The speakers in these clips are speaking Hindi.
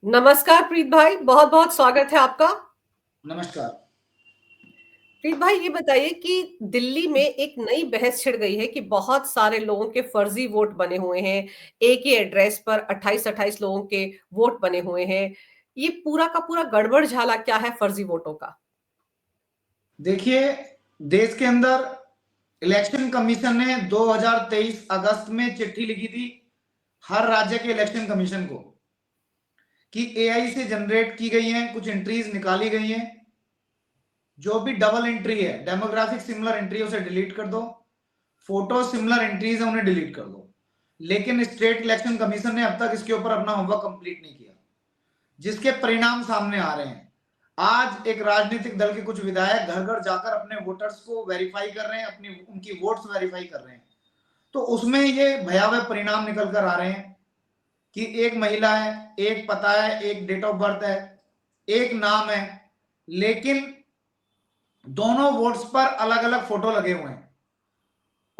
नमस्कार प्रीत भाई, बहुत बहुत स्वागत है आपका। नमस्कार। प्रीत भाई, ये बताइए कि दिल्ली में एक नई बहस छिड़ गई है कि बहुत सारे लोगों के फर्जी वोट बने हुए हैं। एक ही एड्रेस पर 28-28 लोगों के वोट बने हुए हैं। ये पूरा का पूरा गड़बड़ झाला क्या है फर्जी वोटों का? देखिए, देश के अंदर इलेक्शन कमीशन ने 2023 अगस्त में चिट्ठी लिखी थी हर राज्य के इलेक्शन कमीशन को कि एआई से जनरेट की गई हैं कुछ एंट्रीज निकाली गई हैं, जो भी डबल एंट्री है, डेमोग्राफिक सिमिलर एंट्री, उसे डिलीट कर दो, फोटो सिमिलर एंट्रीज है उन्हें डिलीट कर दो। लेकिन स्टेट इलेक्शन कमीशन ने अब तक इसके ऊपर अपना होमवर्क कंप्लीट नहीं किया, जिसके परिणाम सामने आ रहे हैं। आज एक राजनीतिक दल के कुछ विधायक घर घर जाकर अपने वोटर्स को वेरीफाई कर रहे हैं, अपनी उनकी वोट्स वेरीफाई कर रहे हैं। तो उसमें ये भयावह परिणाम निकल कर आ रहे हैं कि एक महिला है, एक पता है, एक डेट ऑफ बर्थ है, एक नाम है, लेकिन दोनों वोट्स पर अलग अलग फोटो लगे हुए हैं।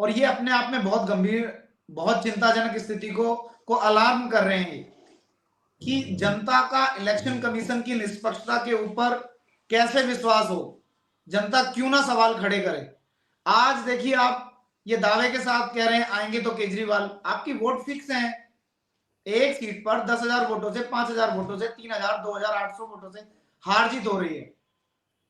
और ये अपने आप में बहुत गंभीर, बहुत चिंताजनक स्थिति को अलार्म कर रहे हैं कि जनता का इलेक्शन कमीशन की निष्पक्षता के ऊपर कैसे विश्वास हो, जनता क्यों ना सवाल खड़े करे। आज देखिए, आप ये दावे के साथ कह रहे हैं आएंगे तो केजरीवाल, आपकी वोट फिक्स है। एक सीट पर 10,000 वोटों से, 5,000 वोटों से, 3,000, 2,800 वोटों से हार जीत हो रही है।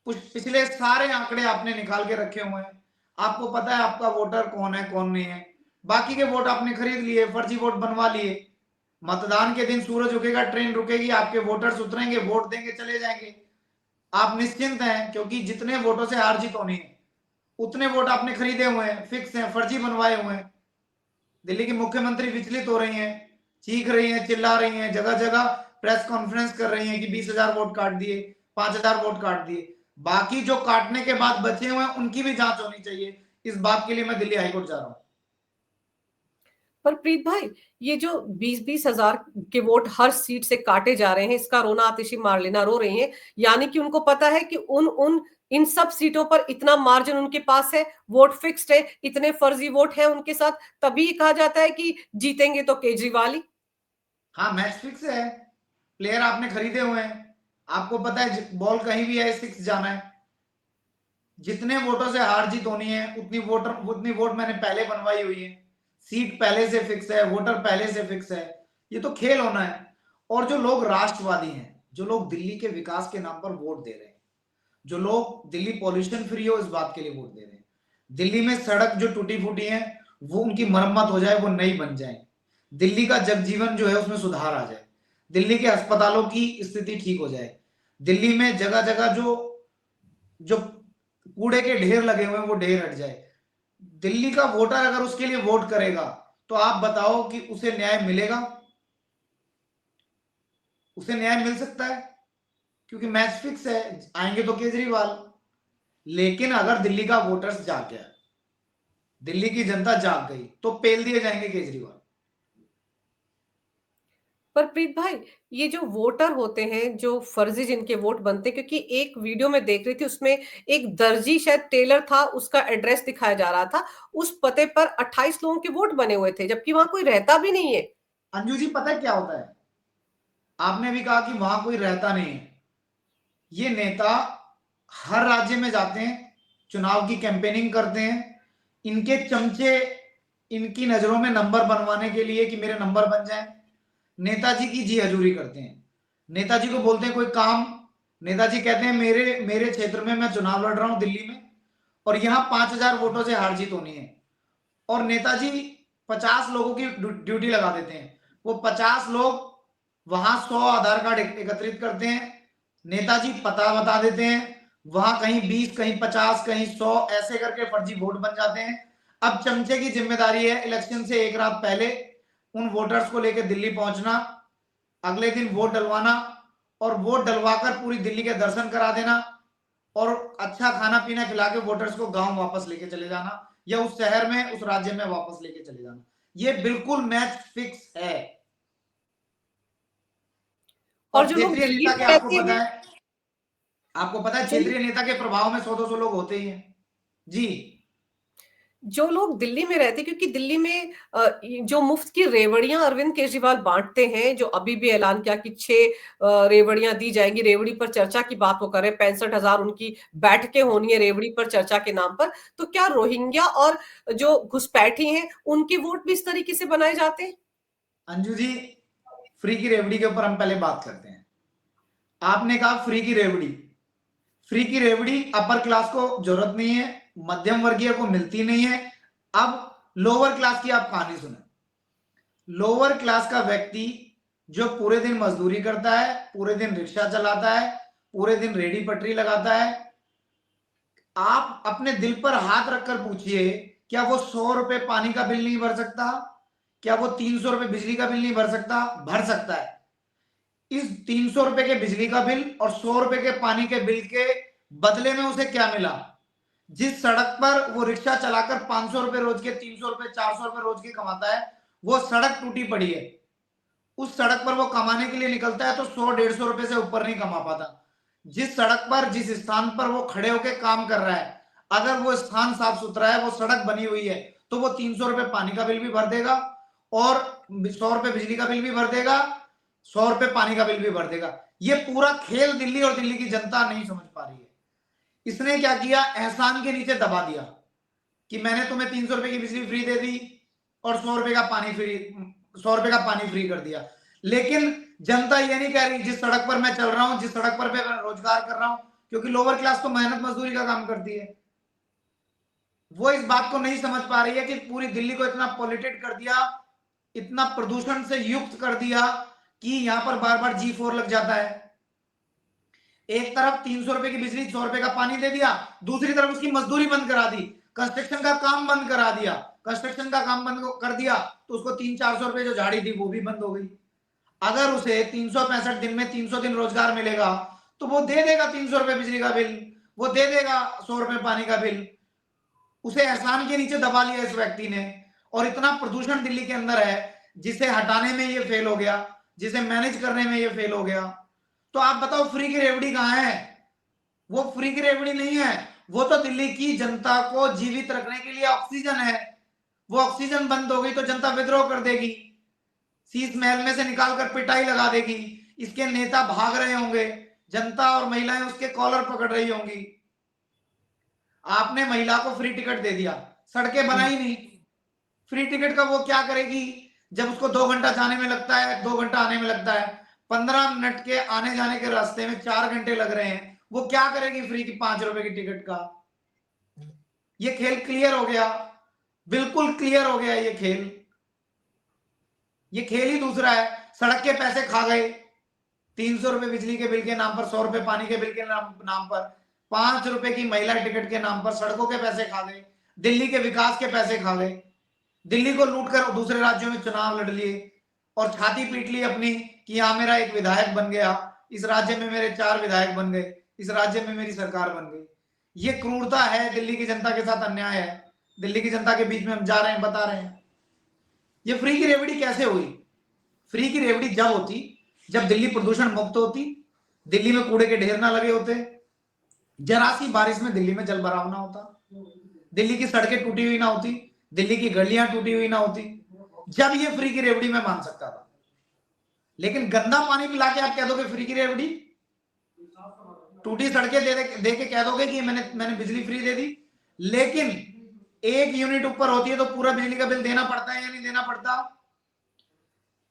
कुछ पिछले सारे आंकड़े आपने निकाल के रखे हुए हैं, आपको पता है आपका वोटर कौन है कौन नहीं है। बाकी के वोट आपने खरीद लिए, फर्जी वोट बनवा लिए। मतदान के दिन सूरज उगेगा, ट्रेन रुकेगी, आपके वोटर्स उतरेंगे, वोट देंगे, चले जाएंगे। आप निश्चिंत हैं, क्योंकि जितने वोटों से हार जीत होनी है उतने वोट आपने खरीदे हुए हैं, फिक्स हैं, फर्जी बनवाए हुए हैं। दिल्ली की मुख्यमंत्री विचलित हो रही हैं, चीख रही हैं, चिल्ला रही हैं, जगह जगह प्रेस कॉन्फ्रेंस कर रही हैं कि 20,000 वोट काट दिए, 5,000 वोट काट दिए। बाकी जो काटने के बाद बचे हुए हैं उनकी भी जांच होनी चाहिए। इस बात के लिए मैं दिल्ली हाईकोर्ट जा रहा हूं। पर प्रीत भाई, ये जो 20-20 हजार के वोट हर सीट से काटे जा रहे हैं, इसका रोना आतिशी मार्लेना रो रही हैं। यानी कि उनको पता है कि उन उन इन सब सीटों पर इतना मार्जिन उनके पास है, वोट फिक्स्ड है, इतने फर्जी वोट है उनके साथ, तभी कहा जाता है कि जीतेंगे तो केजरीवाल ही। हाँ, मैच फिक्स है, प्लेयर आपने खरीदे हुए हैं, आपको पता है बॉल कहीं भी है, सिक्स जाना है। जितने वोटों से हार जीत होनी है उतनी वोट मैंने पहले बनवाई हुई है, सीट पहले से फिक्स है, वोटर पहले से फिक्स है। ये तो खेल होना है। और जो लोग राष्ट्रवादी हैं, जो लोग दिल्ली के विकास के नाम पर वोट दे रहे हैं, जो लोग दिल्ली पॉल्यूशन फ्री हो इस बात के लिए वोट दे रहे हैं, दिल्ली में सड़क जो टूटी फूटी है वो उनकी मरम्मत हो जाए, वो नई बन जाए, दिल्ली का जनजीवन जो है उसमें सुधार आ जाए, दिल्ली के अस्पतालों की स्थिति ठीक हो जाए, दिल्ली में जगह जगह जो जो कूड़े के ढेर लगे हुए हैं वो ढेर हट जाए। दिल्ली का वोटर अगर उसके लिए वोट करेगा तो आप बताओ कि उसे न्याय मिलेगा? उसे न्याय मिल सकता है? क्योंकि मैच फिक्स है, आएंगे तो केजरीवाल। लेकिन अगर दिल्ली का वोटर्स जाग गया, दिल्ली की जनता जाग गई, तो पेल दिए जाएंगे केजरीवाल। पर प्रीत भाई, ये जो वोटर होते हैं, जो फर्जी जिनके वोट बनते हैं, क्योंकि एक वीडियो में देख रही थी, उसमें एक दर्जी शायद टेलर था, उसका एड्रेस दिखाया जा रहा था, उस पते पर 28 लोगों के वोट बने हुए थे, जबकि वहां कोई रहता भी नहीं है। अंजू जी, पता है क्या होता है? आपने भी कहा कि वहां कोई रहता नहीं है। ये नेता हर राज्य में जाते हैं, चुनाव की कैंपेनिंग करते हैं, इनके चमचे इनकी नजरों में नंबर बनवाने के लिए कि मेरे नंबर बन जाए, नेताजी की जी हजूरी करते हैं। नेताजी को बोलते हैं कोई काम, नेताजी कहते हैं मेरे मेरे क्षेत्र में मैं चुनाव लड़ रहा हूं दिल्ली में, और यहां 5,000 वोटों से हार जीत होनी है। और नेताजी 50 लोगों की ड्यूटी लगा देते हैं। वो 50 लोग वहां 100 आधार कार्ड एकत्रित करते हैं, नेताजी पता बता देते हैं, वहां कहीं 20, कहीं 50, कहीं 100, ऐसे करके फर्जी वोट बन जाते हैं। अब चमचे की जिम्मेदारी है इलेक्शन से एक रात पहले उन वोटर्स को लेकर दिल्ली पहुंचना, अगले दिन वोट डलवाना, और वोट डलवाकर पूरी दिल्ली के दर्शन करा देना, और अच्छा खाना पीना खिला के वोटर्स को गांव वापस लेके चले जाना, या उस शहर में, उस राज्य में वापस लेके चले जाना। ये बिल्कुल मैच फिक्स है। और और जो लोग क्षेत्रीय नेता जीत के कहते हैं, आपको पता है जो क्षेत्रीय नेता के प्रभाव में 100-200 लोग होते ही हैं। जी। जो लोग दिल्ली में रहते, क्योंकि दिल्ली में जो मुफ्त की रेवड़ियां अरविंद केजरीवाल बांटते हैं, जो अभी भी ऐलान किया कि 6 रेवड़ियां दी जाएंगी, रेवड़ी पर चर्चा की बात वो कर रहे हैं, 65,000 उनकी बैठकें होनी है रेवड़ी पर चर्चा के नाम पर। तो क्या रोहिंग्या और जो घुसपैठी हैं उनके वोट भी इस तरीके से बनाए जाते हैं? अंजू जी, फ्री की रेवड़ी के ऊपर हम पहले बात करते हैं। आपने कहा फ्री की रेवड़ी, फ्री की रेवड़ी अपर क्लास को जरूरत नहीं है, मध्यम वर्गीय को मिलती नहीं है। अब लोअर क्लास की आप कहानी सुने। लोअर क्लास का व्यक्ति जो पूरे दिन मजदूरी करता है, पूरे दिन रिक्शा चलाता है, पूरे दिन रेडी पटरी लगाता है, आप अपने दिल पर हाथ रखकर पूछिए, क्या वो 100 रुपए पानी का बिल नहीं भर सकता? क्या वो 300 रुपए बिजली का बिल नहीं भर सकता? भर सकता है। इस 300 रुपए के बिजली का बिल और 100 रुपए के पानी के बिल के बदले में उसे क्या मिला? जिस सड़क पर वो रिक्शा चलाकर 500 रुपए रोज के, 300 रुपए, 400 रुपए रोज के कमाता है, वो सड़क टूटी पड़ी है। उस सड़क पर वो कमाने के लिए निकलता है तो 100-150 रुपए से ऊपर नहीं कमा पाता। जिस सड़क पर, जिस स्थान पर वो खड़े होकर काम कर रहा है, अगर वो स्थान साफ सुथरा है, वो सड़क बनी हुई है, तो वो 300 रुपए पानी का बिल भी भर देगा और 100 रुपए बिजली का बिल भी भर देगा, 100 रुपए पानी का बिल भी भर देगा। ये पूरा खेल दिल्ली और दिल्ली की जनता नहीं समझ पा रही है। इसने क्या किया? एहसान के नीचे दबा दिया कि मैंने तुम्हें 300 रुपए की बिजली फ्री दे दी और 100 रुपए का पानी फ्री, 100 रुपए का पानी फ्री कर दिया। लेकिन जनता ये नहीं कह रही, जिस सड़क पर मैं चल रहा हूं, जिस सड़क पर मैं रोजगार कर रहा हूं, क्योंकि लोअर क्लास तो मेहनत मजदूरी का काम करती है, वो इस बात को नहीं समझ पा रही है कि पूरी दिल्ली को इतना पॉल्यूटेड कर दिया, इतना प्रदूषण से युक्त कर दिया कि यहां पर बार बार G4 लग जाता है। एक तरफ 300 रुपए की बिजली, 100 रुपए का पानी दे दिया, दूसरी तरफ उसकी मजदूरी बंद करा दी, कंस्ट्रक्शन का काम बंद करा दिया। कंस्ट्रक्शन का काम बंद कर दिया तो उसको 300-400 रुपए जो झाड़ी थी वो भी बंद हो गई। अगर उसे 365 दिन में 300 दिन रोजगार मिलेगा तो वो दे देगा 300 रुपए बिजली का बिल, वो दे देगा 100 रुपए पानी का बिल। उसे एहसान के नीचे दबा लिया इस व्यक्ति ने। और इतना प्रदूषण दिल्ली के अंदर है, जिसे हटाने में ये फेल हो गया, जिसे मैनेज करने में ये फेल हो गया। तो आप बताओ फ्री की रेवड़ी कहां है? वो फ्री की रेवड़ी नहीं है, वो तो दिल्ली की जनता को जीवित रखने के लिए ऑक्सीजन है। वो ऑक्सीजन बंद हो गई तो जनता विद्रोह कर देगी, शीश महल में से निकालकर पिटाई लगा देगी, इसके नेता भाग रहे होंगे, जनता और महिलाएं उसके कॉलर पकड़ रही होंगी। आपने महिला को फ्री टिकट दे दिया, सड़कें बनाई नहीं। फ्री टिकट का वो क्या करेगी जब उसको 2 घंटा जाने में लगता है, 2 घंटा आने में लगता है, 15 मिनट के आने जाने के रास्ते में 4 घंटे लग रहे हैं, वो क्या करेगी फ्री की 5 रुपए की टिकट का? ये खेल क्लियर हो गया, बिल्कुल क्लियर हो गया ये खेल। ये खेल ही दूसरा है। सड़क के पैसे खा गए, 300 रुपए बिजली के बिल के नाम पर, 100 रुपए पानी के बिल के नाम पर, 5 रुपए की महिला टिकट के नाम पर सड़कों के पैसे खा गए, दिल्ली के विकास के पैसे खा गए, दिल्ली को लूट कर दूसरे राज्यों में चुनाव लड़ लिए और छाती पीट ली अपनी कि यहां मेरा एक विधायक बन गया, इस राज्य में मेरे 4 विधायक बन गए, इस राज्य में मेरी सरकार बन गई। ये क्रूरता है, दिल्ली की जनता के साथ अन्याय है, दिल्ली की जनता के बीच में हम जा रहे हैं, बता रहे हैं। ये फ्री की रेवड़ी कैसे हुई? फ्री की रेवड़ी जब होती जब दिल्ली प्रदूषण मुक्त होती, दिल्ली में कूड़े के ढेर ना लगे होते, जरा सी बारिश में दिल्ली में जल भराव ना होता, दिल्ली की सड़कें टूटी हुई ना होती, दिल्ली की गलियां टूटी हुई ना होती, जब ये फ्री की रेवड़ी में मान सकता था। लेकिन गंदा पानी पिला के आप कह दोगे फ्री की रेवड़ी, टूटी सड़कें दे के कह दोगे कि मैंने बिजली फ्री दे दी, लेकिन 1 यूनिट ऊपर होती है तो पूरा बिजली का बिल देना पड़ता है या नहीं देना पड़ता?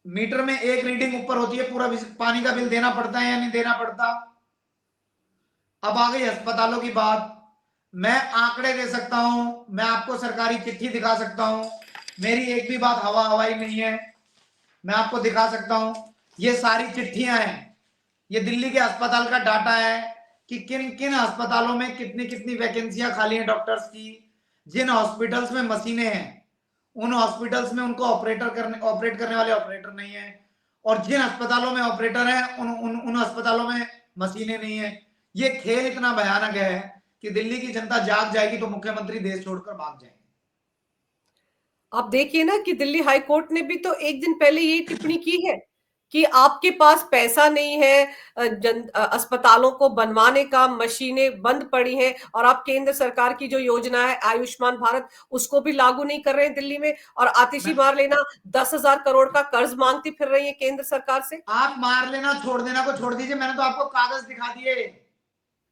मीटर में 1 रीडिंग ऊपर होती है, पूरा पानी का बिल देना पड़ता है या नहीं देना पड़ता? अब आ गई अस्पतालों की बात। मैं आंकड़े दे सकता हूं, मैं आपको सरकारी चिट्ठी दिखा सकता हूं, मेरी एक भी बात हवाई नहीं है, मैं आपको दिखा सकता हूं। ये सारी चिट्ठियां हैं, ये दिल्ली के अस्पताल का डाटा है कि किन किन अस्पतालों में कितनी कितनी वैकेंसियां खाली हैं डॉक्टर्स की। जिन हॉस्पिटल्स में मशीनें हैं उन हॉस्पिटल्स में उनको ऑपरेट करने वाले ऑपरेटर नहीं है, और जिन अस्पतालों में ऑपरेटर हैं उन अस्पतालों में मशीनें नहीं है। ये खेल इतना भयानक है कि दिल्ली की जनता जाग जाएगी तो मुख्यमंत्री देश छोड़कर भाग जाएंगे। आप देखिए ना कि दिल्ली हाई कोर्ट ने भी तो एक दिन पहले ये टिप्पणी की है कि आपके पास पैसा नहीं है, अस्पतालों को बनवाने का, मशीनें बंद पड़ी हैं और आप केंद्र सरकार की जो योजना है आयुष्मान भारत उसको भी लागू नहीं कर रहे हैं दिल्ली में, और आतिशी मार लेना 10,000 करोड़ का कर्ज मांगती फिर रही है केंद्र सरकार से। आप मार लेना छोड़ देना को छोड़ दीजिए, मैंने तो आपको कागज दिखा दिए,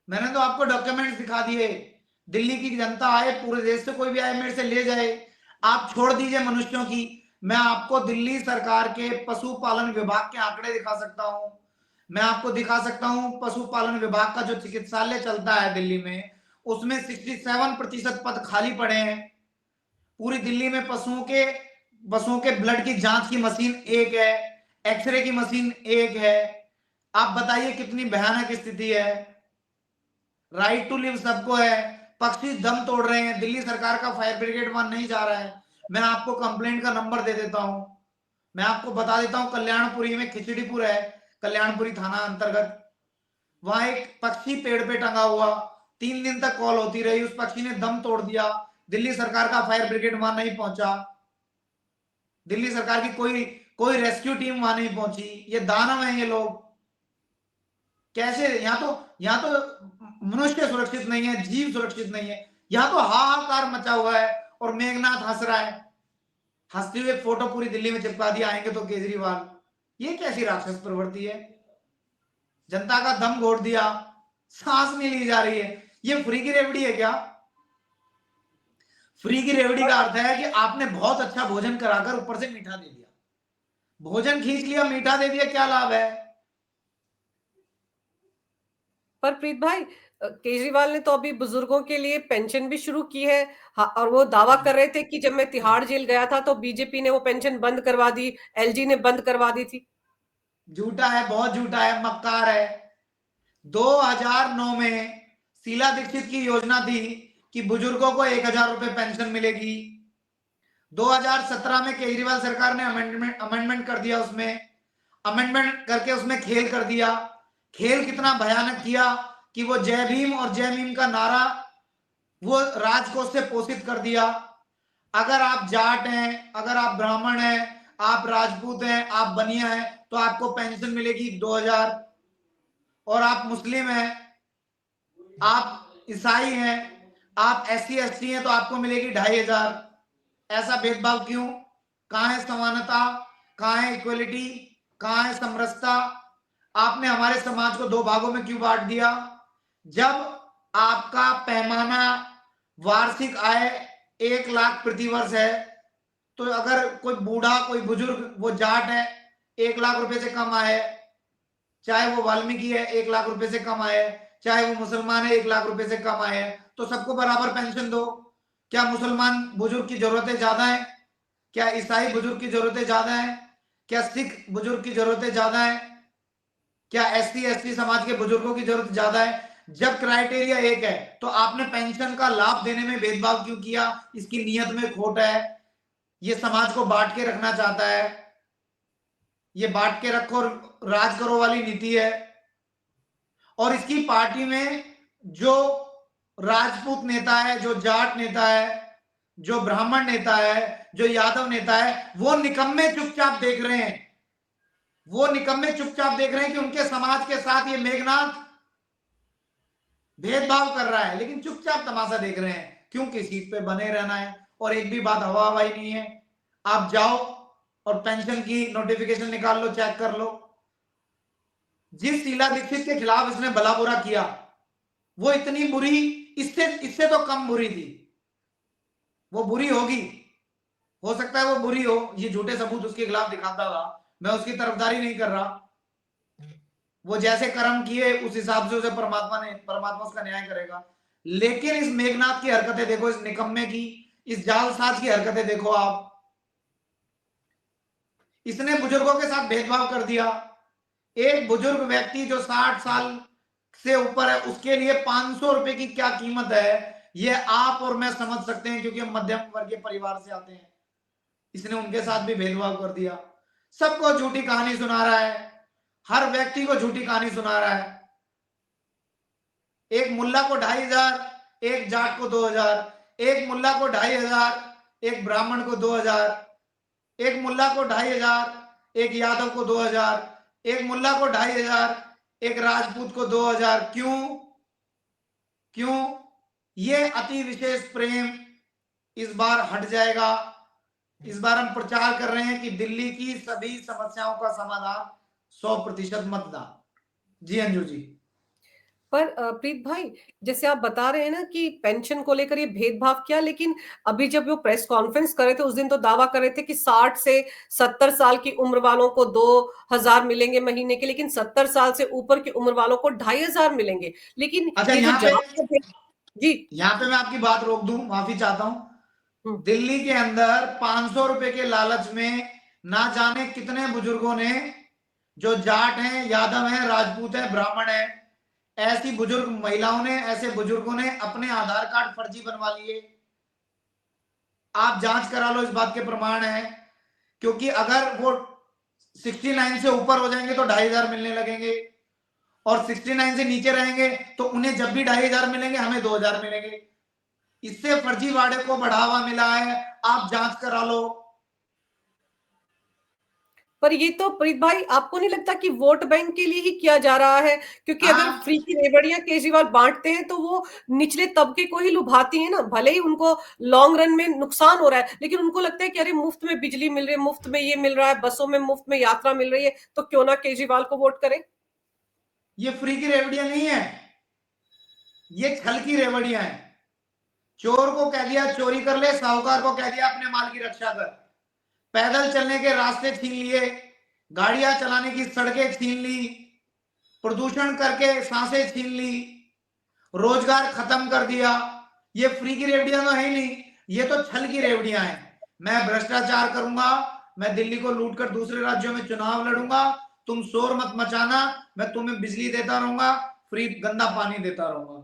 मैंने तो आपको डॉक्यूमेंट्स दिखा दिए। दिल्ली की जनता आए, पूरे देश से कोई भी आए, मेरे से ले जाए। आप छोड़ दीजिए मनुष्यों की, मैं आपको दिल्ली सरकार के पशुपालन विभाग के आंकड़े दिखा सकता हूं। मैं आपको दिखा सकता हूं पशुपालन विभाग का जो चिकित्सालय चलता है दिल्ली में, उसमें 67% पद खाली पड़े हैं। पूरी दिल्ली में पशुओं के ब्लड की जांच की मशीन एक है, एक्सरे की मशीन एक है। आप बताइए कितनी भयानक स्थिति है। राइट टू लिव सबको है, पक्षी दम तोड़ रहे हैं, दिल्ली सरकार का फायर ब्रिगेड वहां नहीं जा रहा है। मैं आपको कंप्लेंट का नंबर दे देता हूं, मैं आपको बता देता हूं, कल्याणपुरी में खिचड़ीपुर है, कल्याणपुरी थाना अंतर्गत, वहां एक पक्षी पेड़ पे टंगा हुआ, 3 दिन तक कॉल होती रही, उस पक्षी ने दम तोड़ दिया, दिल्ली सरकार का फायर ब्रिगेड वहां नहीं पहुंचा, दिल्ली सरकार की कोई रेस्क्यू टीम वहां नहीं पहुंची। ये दानव है ये लोग। कैसे, यहाँ तो मनुष्य सुरक्षित नहीं है, जीव सुरक्षित नहीं है, यहाँ तो हाहाकार मचा हुआ है और मेघनाथ हंस रहा है, हंसते हुए फोटो पूरी दिल्ली में चिपका दिया, आएंगे तो केजरीवाल। ये कैसी राक्षस प्रवृत्ति है। जनता का दम घोट दिया, सांस नहीं ली जा रही है। ये फ्री की रेवड़ी है क्या? फ्री की रेवड़ी का अर्थ है कि आपने बहुत अच्छा भोजन कराकर ऊपर से मीठा दे दिया, भोजन खींच लिया, मीठा दे दिया, क्या लाभ है? पर प्रीत भाई, केजरीवाल ने तो अभी बुजुर्गों के लिए पेंशन भी शुरू की है। और वो दावा कर रहे थे कि जब मैं तिहाड़ जेल गया था तो बीजेपी ने वो पेंशन बंद करवा दी, एलजी ने बंद करवा दी थी। झूठा है, बहुत झूठा है, मक्कार है। 2009 में शीला दीक्षित की योजना थी कि बुजुर्गों को 1,000 रुपए पेंशन मिलेगी। 2017 में केजरीवाल सरकार ने अमेंडमेंट कर दिया, उसमें अमेंडमेंट करके उसमें खेल कर दिया। खेल कितना भयानक किया कि वो जय भीम और जय भीम का नारा वो राजकोष से पोषित कर दिया। अगर आप जाट हैं, अगर आप ब्राह्मण हैं, आप राजपूत हैं, आप बनिया हैं, तो आपको पेंशन मिलेगी 2,000, और आप मुस्लिम हैं, आप ईसाई हैं, आप SC ST हैं, तो आपको मिलेगी 2,500। ऐसा भेदभाव क्यों? कहां है समानता, कहां है इक्वलिटी, कहां है समरसता? आपने हमारे समाज को 2 भागों में क्यों बांट दिया? जब आपका पैमाना वार्षिक आय 1 लाख प्रति वर्ष है, तो अगर कोई बूढ़ा, कोई बुजुर्ग, वो जाट है, 1 लाख रुपए से कम आए, चाहे वो वाल्मीकि है 1 लाख रुपए से कम आए, चाहे वो मुसलमान है 1 लाख रुपए से कम आए, तो सबको बराबर पेंशन दो। क्या मुसलमान बुजुर्ग की जरूरतें ज्यादा है? क्या ईसाई बुजुर्ग की जरूरतें ज्यादा है? क्या सिख बुजुर्ग की जरूरतें ज्यादा है? क्या SC ST समाज के बुजुर्गों की जरूरत ज्यादा है? जब क्राइटेरिया एक है, तो आपने पेंशन का लाभ देने में भेदभाव क्यों किया? इसकी नीयत में खोट है। ये समाज को बांट के रखना चाहता है, ये बांट के रखो राज करो वाली नीति है। और इसकी पार्टी में जो राजपूत नेता है, जो जाट नेता है, जो ब्राह्मण नेता है, जो यादव नेता है, वो निकम्मे चुपचाप देख रहे हैं, वो निकम्मे चुपचाप देख रहे हैं कि उनके समाज के साथ ये मेघनाथ भेदभाव कर रहा है, लेकिन चुपचाप तमाशा देख रहे हैं, क्योंकि सीट पे बने रहना है। और एक भी बात हवा हवाई नहीं है। आप जाओ और पेंशन की नोटिफिकेशन निकाल लो, चेक कर लो। जिस शीला दीक्षित के खिलाफ इसने भला बुरा किया, वो इतनी बुरी, इससे तो कम बुरी थी। वो बुरी होगी, हो सकता है वो बुरी हो, ये झूठे सबूत उसके खिलाफ दिखाता था, मैं उसकी तरफदारी नहीं कर रहा। वो जैसे कर्म किए उस हिसाब से उसे परमात्मा उसका न्याय करेगा। लेकिन इस मेघनाथ की हरकतें देखो, इस निकम्मे की, इस जालसाज की हरकतें देखो आप। इसने बुजुर्गों के साथ भेदभाव कर दिया। एक बुजुर्ग व्यक्ति जो 60 साल से ऊपर है, उसके लिए 500 रुपए की क्या कीमत है, ये आप और मैं समझ सकते हैं, क्योंकि हम मध्यम वर्गीय परिवार से आते हैं। इसने उनके साथ भी भेदभाव कर दिया। सबको झूठी कहानी सुना रहा है, हर व्यक्ति को झूठी कहानी सुना रहा है। एक मुल्ला को 2,500, एक जाट को 2,000, एक मुल्ला को 2,500, एक ब्राह्मण को 2,000, एक मुल्ला को 2,500, एक यादव को 2000, एक मुल्ला को 2500, एक राजपूत को 2000। क्यों? क्यों? ये अति विशेष प्रेम इस बार हट जाएगा। इस बार हम प्रचार कर रहे हैं कि दिल्ली की सभी समस्याओं का समाधान 100% मतदान। जी अंजू जी। पर प्रीत भाई, जैसे आप बता रहे हैं ना कि पेंशन को लेकर ये भेदभाव किया, लेकिन अभी जब वो प्रेस कॉन्फ्रेंस कर रहे थे उस दिन तो दावा कर रहे थे कि 60 से 70 साल की उम्र वालों को 2000 मिलेंगे महीने के, लेकिन 70 साल से ऊपर की उम्र वालों को 2500 मिलेंगे। लेकिन अच्छा, ये जो जी। यहाँ पे मैं आपकी बात रोक दूं, माफी चाहता हूं। हम्म। दिल्ली के अंदर 500 रुपए के लालच में ना जाने कितने बुजुर्गों ने, जो जाट हैं, यादव हैं, राजपूत हैं, ब्राह्मण हैं, ऐसी बुजुर्ग महिलाओं ने, ऐसे बुजुर्गों ने अपने आधार कार्ड फर्जी बनवा लिए। आप जांच करा लो, इस बात के प्रमाण है। क्योंकि अगर वो 69 से ऊपर हो जाएंगे तो 2500 मिलने लगेंगे, और 69 से नीचे रहेंगे तो उन्हें जब भी 2500 मिलेंगे, हमें 2000 मिलेंगे। इससे फर्जीवाड़े को बढ़ावा मिला है, आप जांच करा लो। पर ये तो प्रीत भाई, आपको नहीं लगता कि वोट बैंक के लिए ही किया जा रहा है? क्योंकि अगर हाँ, फ्री की रेवड़ियां केजरीवाल बांटते हैं तो वो निचले तबके को ही लुभाती है ना। भले ही उनको लॉन्ग रन में नुकसान हो रहा है, लेकिन उनको लगता है कि अरे मुफ्त में बिजली मिल रही है, मुफ्त में ये मिल रहा है, बसों में मुफ्त में यात्रा मिल रही है, तो क्यों ना केजरीवाल को वोट करें। ये फ्री की रेवड़ियां नहीं है, ये छल की रेवड़ियां हैं। चोर को कह दिया चोरी कर ले, साहूकार को कह दिया अपने माल की रक्षा कर। पैदल चलने के रास्ते छीन लिए, गाड़ियां चलाने की सड़कें छीन ली, प्रदूषण करके सांसें छीन ली, रोजगार खत्म कर दिया। ये फ्री की रेवड़ियां तो है ही नहीं, ये तो छल की रेवड़ियां हैं। मैं भ्रष्टाचार करूंगा, मैं दिल्ली को लूट कर दूसरे राज्यों में चुनाव लड़ूंगा, तुम शोर मत मचाना, मैं तुम्हें बिजली देता रहूंगा, फ्री गंदा पानी देता रहूंगा।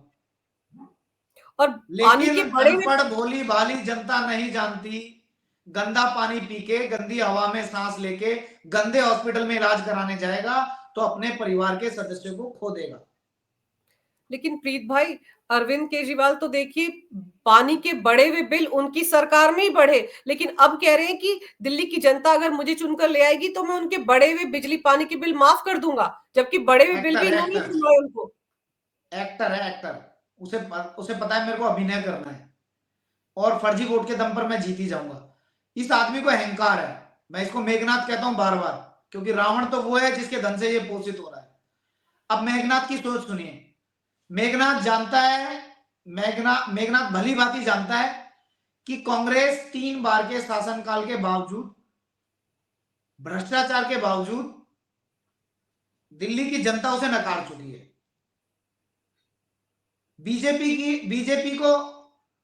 और पानी लेकिन के बड़े में अनपढ़ भोली भाली जनता नहीं जानती, गंदा पानी पी के, गंदी हवा में सांस लेके, गंदे हॉस्पिटल में इलाज कराने जाएगा तो अपने परिवार के सदस्यों को खो देगा। लेकिन प्रीत भाई, अरविंद केजरीवाल तो देखिए, पानी के बढ़े हुए बिल उनकी सरकार में ही बढ़े, लेकिन अब कह रहे हैं कि दिल्ली की जनता अगर मुझे चुनकर ले आएगी तो मैं उनके बढ़े हुए बिजली पानी के बिल माफ कर दूंगा, जबकि बढ़े हुए बिल एक्टर भी है, इन्होंने एक्टर चुनाए उनको। एक्टर है, एक्टर। उसे उसे पता है मेरे को अभिनय करना है, और फर्जी वोट के दम पर मैं जीत ही जाऊंगा। इस आदमी को अहंकार है। मैं इसको मेघनाथ कहता हूं बार बार, क्योंकि रावण तो वो है जिसके धन से ये पोषित हो रहा है। अब मेघनाथ की सोच सुनिए। मेघनाथ जानता है, मेघनाथ भली भांति जानता है कि कांग्रेस 3 बार के शासनकाल के बावजूद, भ्रष्टाचार के बावजूद, दिल्ली की जनता उसे नकार चुकी है। बीजेपी को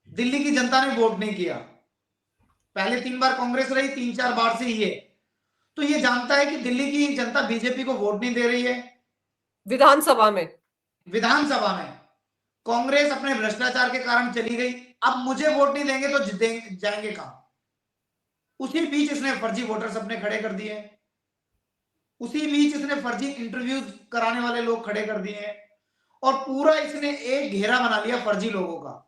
दिल्ली की जनता ने वोट नहीं किया। पहले 3 बार कांग्रेस रही, 3-4 बार से ये। तो ये जानता है कि दिल्ली की जनता बीजेपी को वोट नहीं दे रही है। विधानसभा में विधानसभा में कांग्रेस अपने भ्रष्टाचार के कारण चली गई। अब मुझे वोट नहीं देंगे तो जाएंगे कहां? उसी बीच इसने फर्जी वोटर्स अपने खड़े कर दिए, उसी बीच इसने फर्जी इंटरव्यू कराने वाले लोग खड़े कर दिए हैं, और पूरा इसने एक घेरा बना लिया फर्जी लोगों का।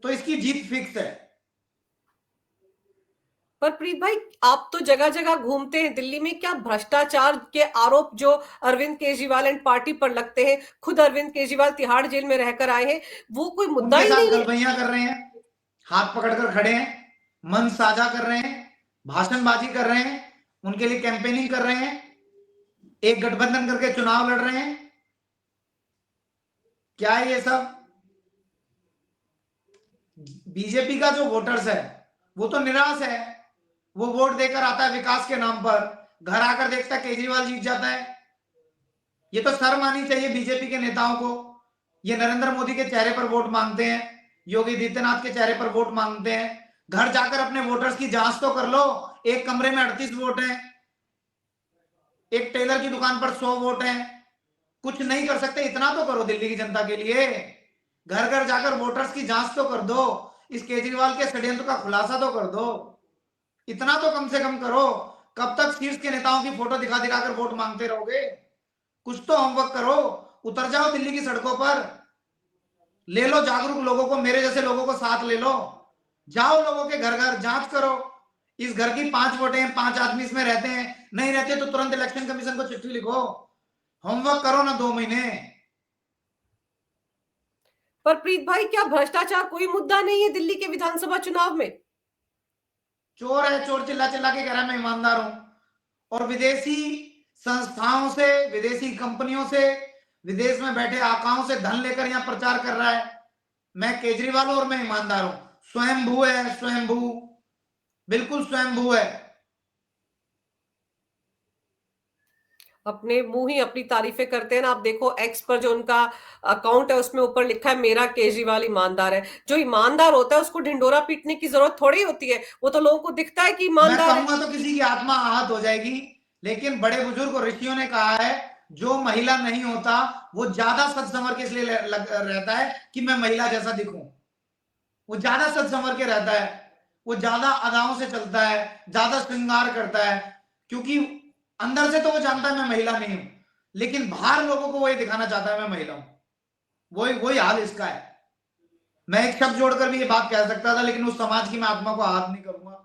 तो इसकी जीत फिक्स है। पर प्रीत भाई, आप तो जगह जगह घूमते हैं दिल्ली में, क्या भ्रष्टाचार के आरोप जो अरविंद केजरीवाल एंड पार्टी पर लगते हैं, खुद अरविंद केजरीवाल तिहाड़ जेल में रहकर आए हैं, वो कोई मुद्दा उनके ही साथ नहीं है? गलबैया कर रहे हैं, हाथ पकड़कर खड़े हैं, मन साझा कर रहे हैं, भाषणबाजी कर रहे हैं, उनके लिए कैंपेनिंग कर रहे हैं, एक गठबंधन करके चुनाव लड़ रहे हैं। क्या है ये सब? बीजेपी का जो वोटर्स है वो तो निराश है। वो वोट देकर आता है विकास के नाम पर, घर आकर देखता है केजरीवाल जीत जाता है। ये तो शर्म आनी चाहिए बीजेपी के नेताओं को। ये नरेंद्र मोदी के चेहरे पर वोट मांगते हैं, योगी आदित्यनाथ के चेहरे पर वोट मांगते हैं। घर जाकर अपने वोटर्स की जांच तो कर लो। एक कमरे में 38 वोट हैं, एक टेलर की दुकान पर 100 वोट हैं। कुछ नहीं कर सकते, इतना तो करो दिल्ली की जनता के लिए। घर घर जाकर वोटर्स की जांच तो कर दो, इस केजरीवाल के षड्यंत्र का खुलासा तो कर दो, इतना तो कम से कम करो। कब तक शीर्ष के नेताओं की फोटो दिखा दिखाकर वोट मांगते रहोगे? कुछ तो होमवर्क करो, उतर जाओ दिल्ली की सड़कों पर, ले लो जागरूक लोगों को, मेरे जैसे लोगों को साथ ले लो, जाओ लोगों के घर घर, जांच करो। इस घर की 5 वोटें हैं, 5 आदमी इसमें रहते हैं, नहीं रहते तो तुरंत इलेक्शन कमीशन को चिट्ठी लिखो, होमवर्क करो ना 2 महीने। पर प्रीत भाई, क्या भ्रष्टाचार कोई मुद्दा नहीं है दिल्ली के विधानसभा चुनाव में? चोर है, चोर चिल्ला चिल्ला के कह रहा है मैं ईमानदार हूं, और विदेशी संस्थाओं से, विदेशी कंपनियों से, विदेश में बैठे आकाओं से धन लेकर यहां प्रचार कर रहा है मैं केजरीवाल हूं और मैं ईमानदार हूं। स्वयंभू है, स्वयंभू, बिल्कुल स्वयंभू है। अपने मुंह ही अपनी तारीफें करते हैं ना। आप देखो एक्स पर जो उनका अकाउंट है उसमें ऊपर लिखा है मेरा केजरीवाल ईमानदार है। जो ईमानदार होता है उसको ढिंडोरा पीटने की जरूरत थोड़ी होती है, वो तो लोगों को दिखता है कि मैं ईमानदार है। कहूंगा तो किसी की आत्मा आहत हो जाएगी, लेकिन बड़े बुजुर्ग और ऋषियों ने कहा है जो महिला नहीं होता वो ज्यादा सच संवर के इसलिए रहता है कि मैं महिला जैसा दिखूं। वो ज्यादा सच संवर के रहता है, वो ज्यादा अदाओं से चलता है, ज्यादा श्रृंगार करता है, क्योंकि अंदर से तो वो जानता है मैं महिला नहीं हूं, लेकिन बाहर लोगों को वो ये दिखाना चाहता है मैं महिला हूं। वही वही हाल इसका है। मैं एक शब्द जोड़कर भी ये बात कह सकता था, लेकिन उस समाज की मैं आत्मा को आहत नहीं करूंगा,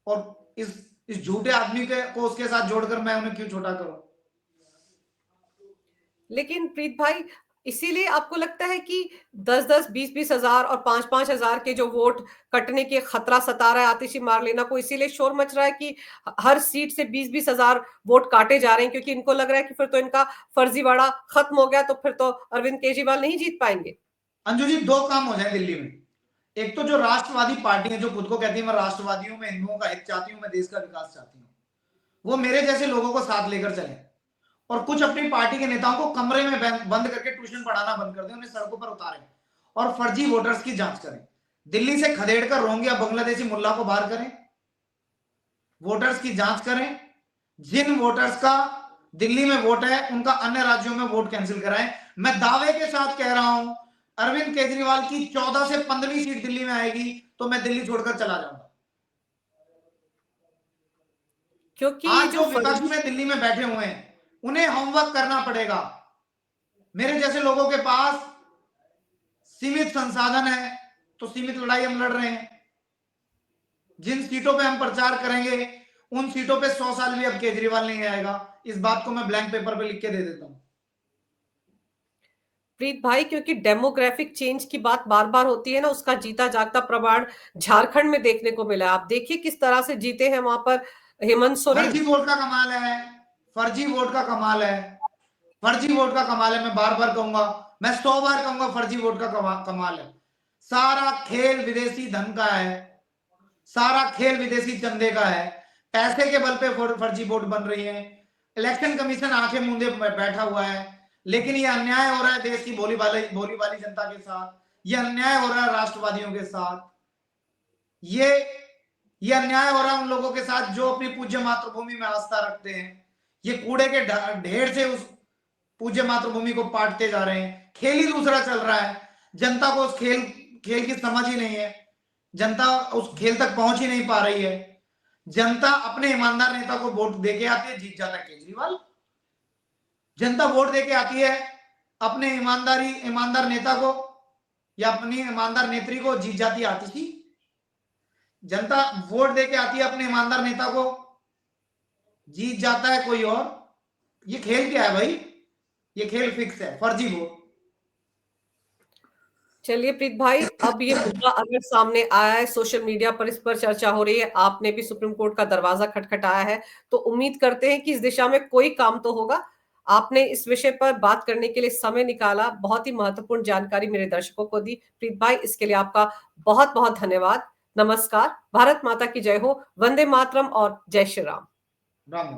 और इस झूठे आदमी को उसके साथ जोड़कर मैं उन्हें क्यों छोटा करूं। लेकिन प्रीत भाई, इसीलिए आपको लगता है कि 10-10, 20-20 हजार और 5-5 हजार के जो वोट कटने के खतरा सता रहा है आतिशी मार्लेना को, इसीलिए शोर मच रहा है कि हर सीट से 20-20 हजार वोट काटे जा रहे हैं, क्योंकि इनको लग रहा है कि फिर तो इनका फर्जीवाड़ा खत्म हो गया, तो फिर तो अरविंद केजरीवाल नहीं जीत पाएंगे। अंजू जी, 2 काम हो जाए दिल्ली में। एक तो जो राष्ट्रवादी पार्टी है, जो खुद को कहती है मैं राष्ट्रवादी हूं, मैं हिंदुओं का हित चाहती हूं, मैं देश का विकास चाहती हूं, वो मेरे जैसे लोगों को साथ लेकर चले, और कुछ अपनी पार्टी के नेताओं को कमरे में बंद करके ट्यूशन पढ़ाना बंद कर दें, उन्हें सड़कों पर उतारें और फर्जी वोटर्स की जांच करें। दिल्ली से खदेड़ कर रोंगिया बांग्लादेशी मुल्ला को बाहर करें, वोटर्स की जांच करें, जिन वोटर्स का दिल्ली में वोट है उनका अन्य राज्यों में वोट कैंसिल कराएं। मैं दावे के साथ कह रहा हूं, अरविंद केजरीवाल की 14 से 15वीं सीट दिल्ली में आएगी तो मैं दिल्ली छोड़कर चला जाऊंगा, क्योंकि आज जो जो विपक्ष में दिल्ली में बैठे हुए हैं उन्हें होमवर्क करना पड़ेगा। मेरे जैसे लोगों के पास सीमित संसाधन है तो सीमित लड़ाई हम लड़ रहे हैं। जिन सीटों पे हम प्रचार करेंगे उन सीटों पे 100 साल भी अब केजरीवाल नहीं आएगा, इस बात को मैं ब्लैंक पेपर पे लिख के दे देता हूं। प्रीत भाई, क्योंकि डेमोग्राफिक चेंज की बात बार बार होती है ना, उसका जीता जागता प्रमाण झारखंड में देखने को मिला। आप देखिए किस तरह से जीते हैं वहां पर हेमंत सोरेन। फर्जी वोट का कमाल है, फर्जी वोट का कमाल है, फर्जी वोट का कमाल है। मैं बार बार कहूंगा, मैं 100 बार कहूंगा, फर्जी वोट का कमाल है। सारा खेल विदेशी धन का है, सारा खेल विदेशी चंदे का है, पैसे के बल पे फर्जी वोट बन रही है। इलेक्शन कमीशन आंखें मूंदे बैठा हुआ है, लेकिन ये अन्याय हो रहा है देश की भोली भाली जनता के साथ, ये अन्याय हो रहा है राष्ट्रवादियों के साथ, ये अन्याय हो रहा है उन लोगों के साथ जो अपनी पूज्य मातृभूमि में आस्था रखते हैं। ये कूड़े के ढेर से उस पूज्य मातृभूमि को पाटते जा रहे हैं। खेल ही दूसरा चल रहा है, जनता को उस खेल की समझ ही नहीं है, जनता उस खेल तक पहुंच ही नहीं पा रही है। जनता अपने ईमानदार नेता को वोट देके आती है, जीत जाता है केजरीवाल। जनता वोट देके आती है अपने ईमानदार नेता को या अपनी ईमानदार नेत्री को, जीत जाती है आतिशी। जनता वोट देके आती है अपने ईमानदार नेता को, जीत जाता है कोई और। ये खेल क्या है भाई? ये खेल फिक्स है, फर्जी वोट। चलिए प्रीत भाई, अब ये मुद्दा अगर सामने आया है, सोशल मीडिया पर इस पर चर्चा हो रही है, आपने भी सुप्रीम कोर्ट का दरवाजा खटखटाया है, तो उम्मीद करते हैं कि इस दिशा में कोई काम तो होगा। आपने इस विषय पर बात करने के लिए समय निकाला, बहुत ही महत्वपूर्ण जानकारी मेरे दर्शकों को दी। प्रीत भाई, इसके लिए आपका बहुत बहुत धन्यवाद। नमस्कार, भारत माता की जय हो, वंदे मातरम और जय श्री राम। राम।